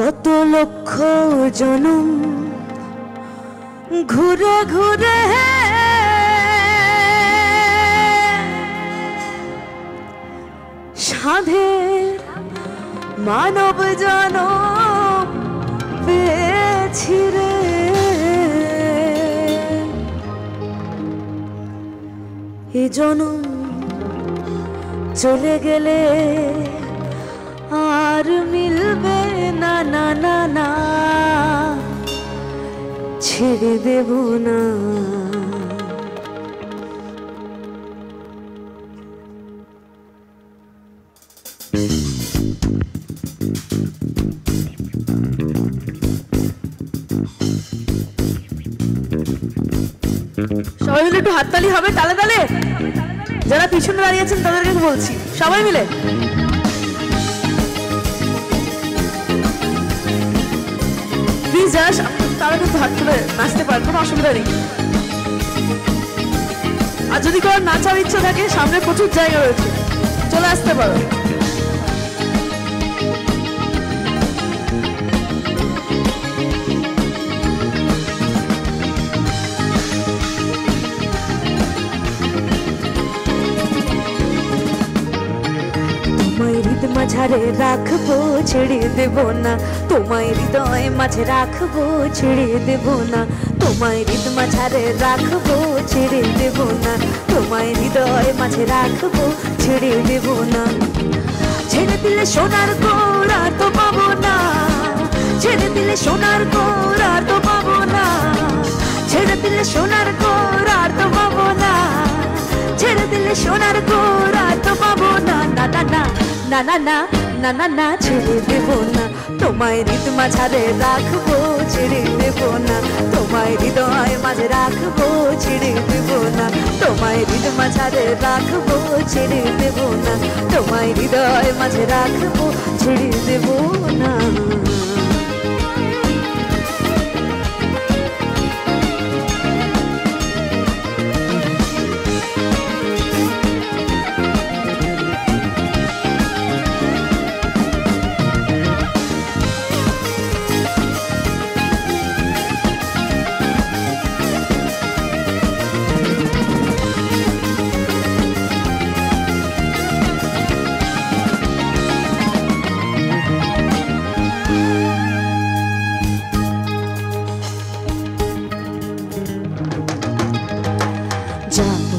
কত লক্ষ জনম ঘুরে ঘুরে সাধের মানব জনম পেয়েছি রে। এ জনম চলে গেলে আর মিলবে না, না না না, ছেড়ে দেব না। সবাই মিলে একটু হাততালি হবে, তালে তালে। যারা পিছনে দাঁড়িয়েছেন তাদেরকে বলছি, সবাই মিলে প্লিজ যারা তারা কিন্তু হাত তুলে নাচতে পারেন, কোনো অসুবিধা নেই। আর যদি কারো নাচার ইচ্ছা থাকে সামনে প্রচুর জায়গা রয়েছে, চলে আসতে পারো। মাঝারে রাখবো ছেড়ে দেব না, তোমায় হৃদয় মাঝে রাখবো ছেড়ে দেব না, তোমায় হৃদ মাঝারে রাখবো ছেড়ে দেব না, তোমায় হৃদয় মাঝে রাখবো ছেড়ে দেব না। ছেড়ে দিলে সোনার গোড়া তো পাবো না, ছেড়ে দিলে সোনার গোড়া তো পাবো না, ছেড়ে দিলে সোনার গোড়া তো পাবো না, ছেড়ে দিলে সোনার গোড়া তো পাবো না। না না না না না না না না না, ছেড়ে দেব না, তোমায় হৃদ মাঝারে রাখবো ছেড়ে দেব না, তোমায় হৃদয় মাঝে রাখবো ছেড়ে দেব না, তোমায় হৃদ মাঝারে রাখবো ছেড়ে দেব না, তোমায় হৃদয় মাঝে রাখবো ছেড়ে দেব না।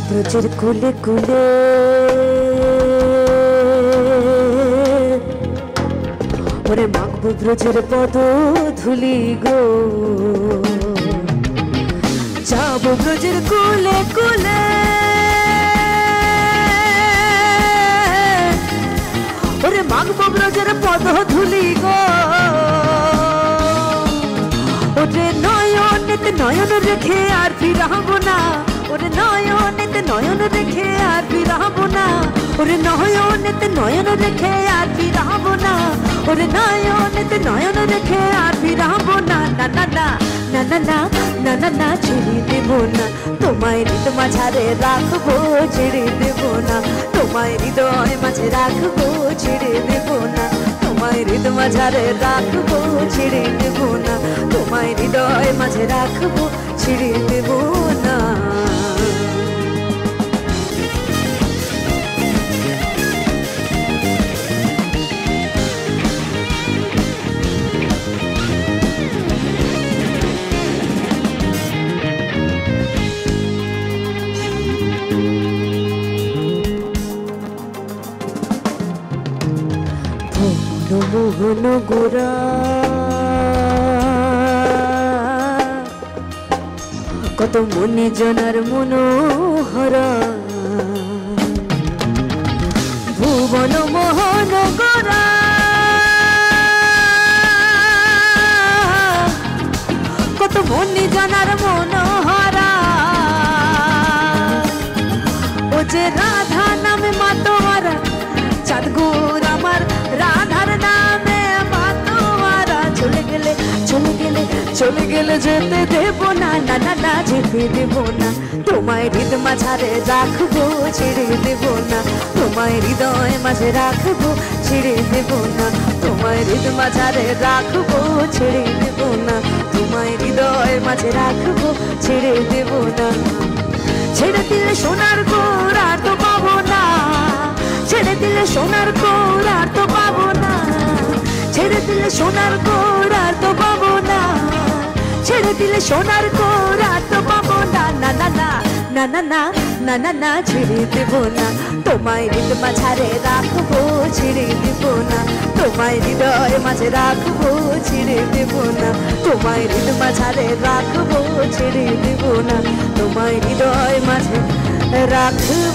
ব্রজের কোলে কোলে ওরে মাখবো ব্রজের পদ ধুলি গো, যাবো ব্রজের কোলে কোলে ওরে মাখবো ব্রজের পদ ধুলি গো, ওরে নয়নেতে নয়ন রেখে আর ফিরাবো না, ওরে নয়নেতে নয়ন রেখে আর ফিরাবো না, ওরে নয়নেতে নয়ন রেখে আর ফিরাবো না, ওরে নয়নেতে নয়ন রেখে আর ফিরাবো না। না না না না না না না না না, ছেড়ে দেব না, তোমায় হৃদ মাঝারে রাখবো ছেড়ে দেব না, তোমায় হৃদয় মাঝে রাখবো ছেড়ে দেব না, তোমায় হৃদ মাঝারে রাখবো ছেড়ে দেব না, তোমায় হৃদয় মাঝে রাখবো ছেড়ে দেব না। মোহন গোরা কত মনে জনার মনোহরা, ভুবন মোহন গোরা কত মনে জনার মনোহরা, ও যে রাধা নামে মাতোয়ারা, চাঁদ গৌর আমার রাধার নামে মাতোয়ারা, চলে গেলে চলে গেলে চলে গেলে যেতে দেব না, না না না যেতে দেব না। তোমায় হৃদয় মাঝারে রাখবো, ছেড়ে দেব না। তোমায় হৃদয় মাঝে রাখবো, ছেড়ে দেব না। তোমায় হৃদয় মাঝারে রাখবো, ছেড়ে দেব না। তোমায় হৃদয় মাঝে রাখবো, ছেড়ে দেব না। ছেড়ে দিলে সোনার গোর আর তো পাবো না, ছেড়ে দিলে সোনার গোর আর তো পাবো না, ছেড়ে দিলে সোনার গোর আর তো পাবো না, ছেড়ে দিলে সোনার গোর আর তো পাবো না, না না না না না না না না না ছেড়ে দেব না। তোমায় হৃদয় মাঝারে রাখবো, ছেড়ে দেব না। তোমায় হৃদয় মাঝে রাখবো, ছেড়ে দেব না। তোমায় হৃদয় মাঝারে রাখবো, ছেড়ে দেব না। তোমায় হৃদয় মাঝে রাখবো।